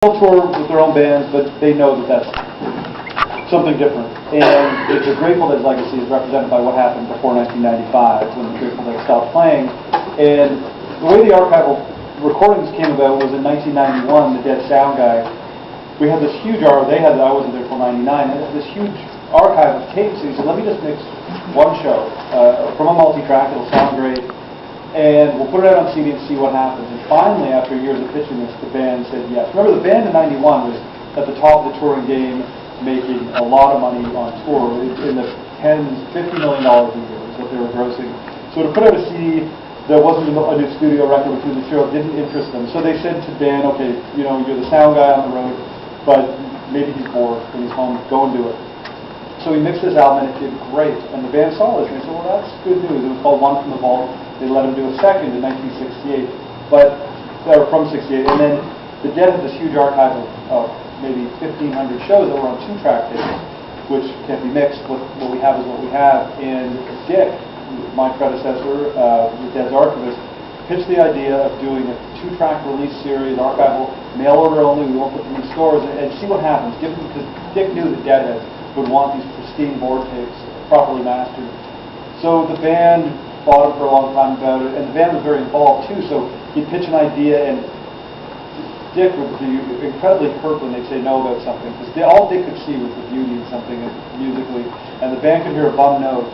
tour with their own bands, but they know that that's something different. And the Grateful Dead's legacy is represented by what happened before 1995 when the Grateful Dead stopped playing. And the way the archival recordings came about was in 1991, the Dead sound guy, we had this huge I wasn't there till 99, and this huge archive of tapes. So he said, let me just mix one show from a multi-track, it'll sound great. And we'll put it out on CD and see what happens. And finally, after years of pitching this, the band said yes. Remember, the band in '91 was at the top of the touring game, making a lot of money on tour, in the $50 million a year is what they were grossing. So to put out a CD, there wasn't a new studio record with the material, didn't interest them. So they said to Dan, okay, you know, you're the sound guy on the road, but maybe he's bored when he's home, go and do it. So we mixed this album and it did great. And the band saw this and they said, well, that's good news. It was called One from the Vault. They let him do a second in 1968, from 68. And then the Dead had this huge archive of maybe 1,500 shows that were on 2-track tapes, which can't be mixed. What we have is what we have. And Dick, my predecessor, the Dead's archivist, pitched the idea of doing a 2-track release series, archival, mail order only. We won't put them in stores and see what happens. Because Dick knew that Deadhead would want these pristine board tapes properly mastered. So the band fought him for a long time about it, and the band was very involved too. So he'd pitch an idea, and Dick would be incredibly hurt when they'd say no about something, because all Dick could see was the beauty in something musically, and the band could hear a bum note.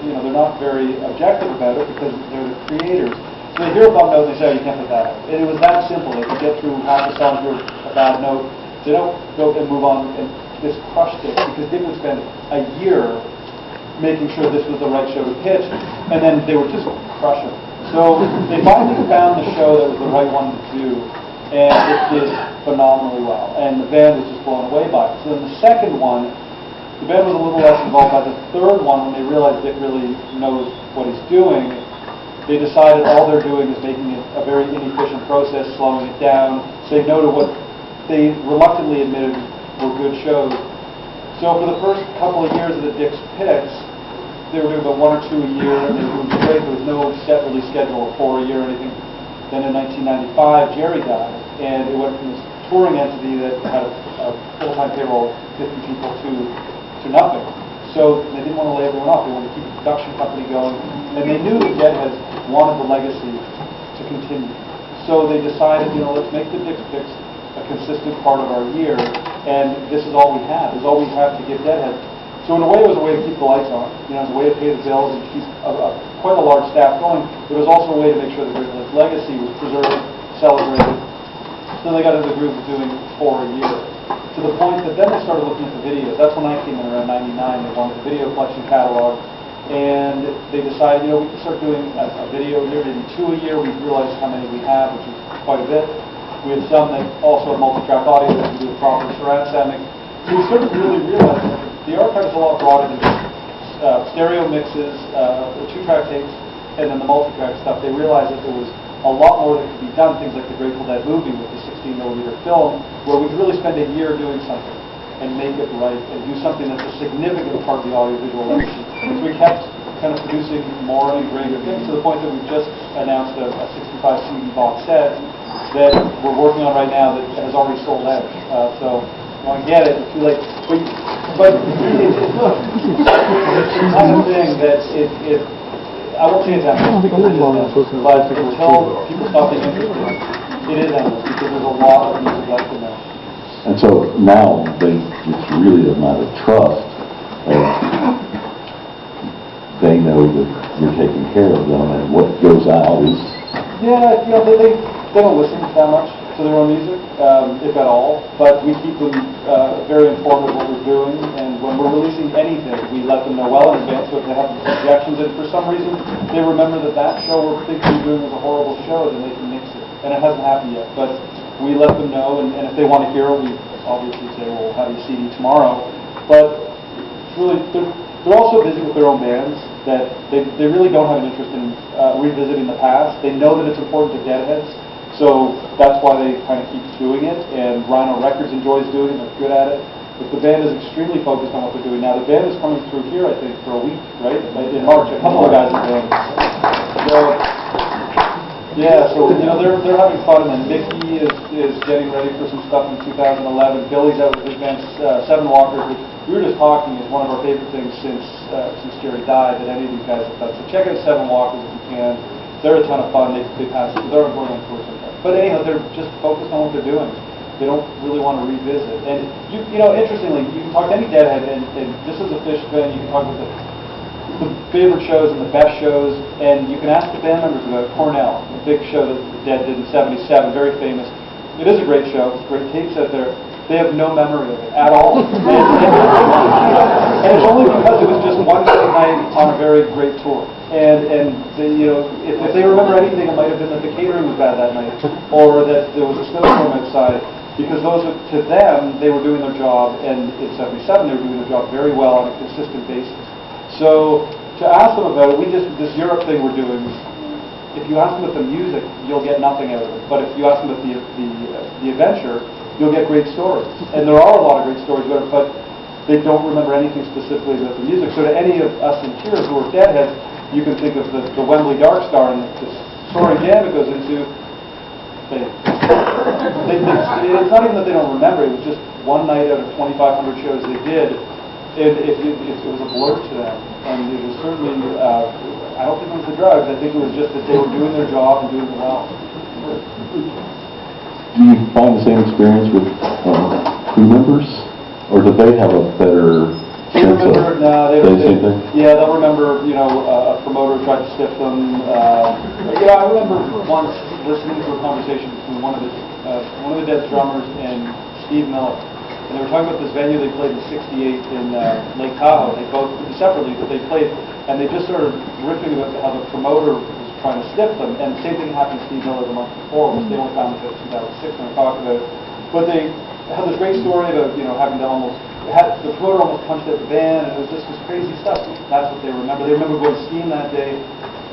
You know, they're not very objective about it because they're the creators. So they hear a bum note and they say, oh, you can't put that out. And it was that simple. They could get through half the song, hear a bad note, say no, go and move on, and this crushed Dick, because Dick would spend a year making sure this was the right show to pitch, and then they would just crush it. So they finally found the show that was the right one to do, and it did phenomenally well, and the band was just blown away by it. So then the second one, the band was a little less involved. By the third one, when they realized Dick really knows what he's doing, they decided all they're doing is making it a very inefficient process, slowing it down, saying no to what they reluctantly admitted were good shows. So for the first couple of years of the Dick's picks, they were doing about 1 or 2 a year, and they were great. There was no set release schedule for a year or anything. Then in 1995, Jerry died, and it went from this touring entity that had a full-time payroll of 50 people to nothing. So they didn't want to lay everyone off. They wanted to keep the production company going, and they knew that Deadheads wanted the legacy to continue. So they decided, you know, let's make the Dick's picks a consistent part of our year, and this is all we have. This is all we have to give Deadheads. So in a way, it was a way to keep the lights on. You know, it was a way to pay the bills and keep quite a large staff going. It was also a way to make sure the Grateful Dead's legacy was preserved, celebrated. So they got into the groove of doing 4 a year, to the point that then they started looking at the videos. That's when I came in around 99. They wanted the video collection catalog, and they decided, you know, we can start doing a video a year, maybe 2 a year. We've realized how many we have, which is quite a bit. We have some that also have multi-track audio that can do proper surround sounding. So we sort of really realized that the archive is a lot broader than just stereo mixes, 2-track tapes, and then the multi-track stuff. They realized that there was a lot more that could be done, things like the Grateful Dead movie with the 16mm film, where we could really spend a year doing something and make it right and do something that's a significant part of the audiovisual legacy. So we kept kind of producing more and greater things, to the point that we've just announced a 65 CD box set that we're working on right now that has already sold out. So if you want to get it, it's too late. But it's the kind of thing that I won't say it's endless, because it is endless, but until people stop being interested, it is endless, because there's a lot of music left in there. And so now it's really a matter of trust. They know that you're taking care of them, and what goes out is... Yeah, you know, they don't listen that much to their own music, if at all, but we keep them very informed of what we're doing, and when we're releasing anything, we let them know well in advance. So if they have objections, and for some reason they remember that show we're thinking of doing was a horrible show, then they can nix it. And it hasn't happened yet, but we let them know, and if they want to hear it, we obviously say, well, we'll have you CD tomorrow. But it's really, they're also busy with their own bands, that they really don't have an interest in revisiting the past. They know that it's important to Deadheads, so that's why they kind of keep doing it, and Rhino Records enjoys doing it, they're good at it. But the band is extremely focused on what they're doing now. The band is coming through here, I think, for a week, right? In March, a couple of guys in the band. So Yeah, so, they're having fun, and then Mickey is getting ready for some stuff in 2011. Billy's out with his band, Seven Walkers, which we were just talking is one of our favorite things since Jerry died that any of these guys have done. So check out Seven Walkers if you can. They're a ton of fun. They pass, they're on Borderland tour sometimes. But anyhow, they're just focused on what they're doing. They don't really want to revisit. And, interestingly, you can talk to any Deadhead, and this is a Phish fan, you can talk about the favorite shows and the best shows, and you can ask the band members about Cornell, the big show that the Dead did in '77, very famous. It is a great show, it's great tapes out there. They have no memory of it at all. And it's only because it was just one night on a very great tour. And if they remember anything, it might have been that the catering was bad that night, or that there was a snowstorm outside. Because to them, they were doing their job, and in '77 they were doing their job very well on a consistent basis. So to ask them about it, this Europe thing we're doing, if you ask them about the music, you'll get nothing out of it. But if you ask them about the adventure, you'll get great stories. And there are a lot of great stories about it, but they don't remember anything specifically about the music. So to any of us in here who are Deadheads, you can think of the Wembley Dark Star and the soaring jam it goes into. It's not even that they don't remember, it was just one night out of 2,500 shows they did. It was a blur to them, and it was certainly, I don't think it was the drugs, I think it was just that they were doing their job and doing it well. Do you find the same experience with crew members, or do they have a better sense of the same thing? Yeah, they'll remember, a promoter tried to stiff them. I remember once listening to a conversation between one of the Dead's drummers and Steve Miller. And they were talking about this venue they played in '68 in Lake Tahoe. They both, separately, but they played, and they just started riffing about how the promoter was trying to stiff them. And the same thing happened to Steve Miller the month before, which they only found out in 2006 when I talked about it. But they had this great story about, having to the promoter almost punched out the band, and it was just this crazy stuff. That's what they remember. They remember going skiing that day.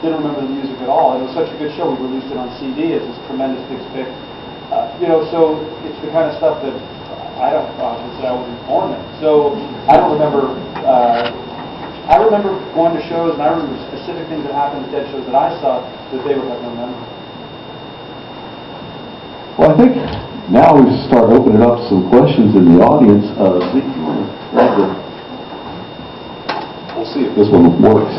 Didn't remember the music at all. And it was such a good show. We released it on CD. It's this tremendous big pick. So it's the kind of stuff that I wasn't born in. So I don't remember. I remember going to shows, and I remember specific things that happened at Dead shows that I saw that they would have no memory. Well, I think now we start opening up some questions in the audience. We'll see if this one works.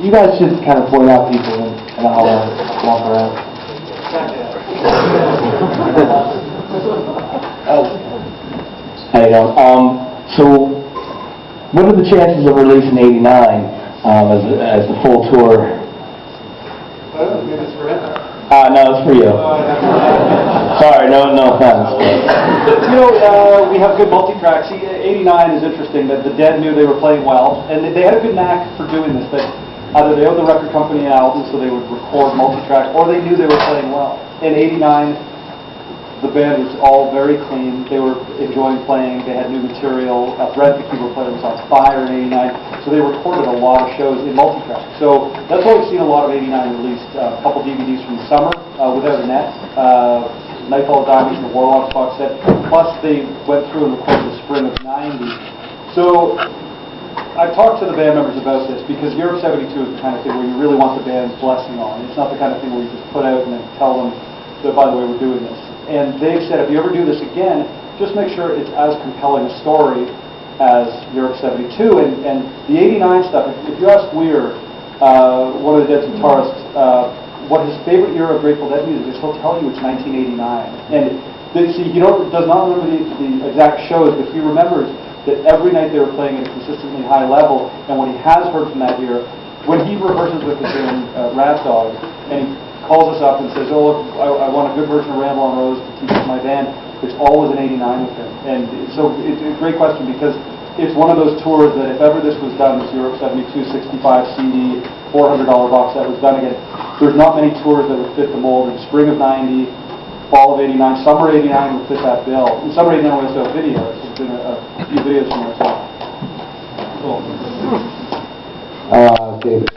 You guys should kind of point out people and I'll walk around. How you doing? So, what are the chances of releasing '89 as the full tour? No, it's for you. Sorry, no offense. We have good multi-tracks. '89 is interesting that the Dead knew they were playing well, and they had a good knack for doing this. That either they owed the record company an album, so they would record multi-track, or they knew they were playing well. In '89, the band was all very clean. They were enjoying playing. They had new material. Brent, the keyboard player, was on fire in '89. So they recorded a lot of shows in multi-track. So that's why we've seen a lot of '89 released. A couple DVDs from the summer, Without a Net, Nightfall of Diamonds, and the Warlocks box set. Plus they went through and recorded the spring of '90. So I've talked to the band members about this because Europe 72 is the kind of thing where you really want the band's blessing on. It's not the kind of thing where you just put out and then tell them that, by the way, we're doing this. And they've said, if you ever do this again, just make sure it's as compelling a story as Europe 72. And the '89 stuff, if you ask Weir, one of the Dead's guitarists, what his favorite era of Grateful Dead music is, he'll tell you it's 1989. And he does not remember the exact shows, but he remembers that every night they were playing at a consistently high level. And what he has heard from that era, when he rehearses with his band Rat Dog, and he calls us up and says, oh, look, I want a good version of Ramble on Rose to teach my band, there's always an '89 with him. And so it's a great question because it's one of those tours that if ever this was done, this Europe 72 65 CD, $400 box that was done again, there's not many tours that would fit the mold. In spring of '90, fall of '89, summer '89 would fit that bill. In summer '89 we also have videos. There's been a few videos from there as well. Cool. David.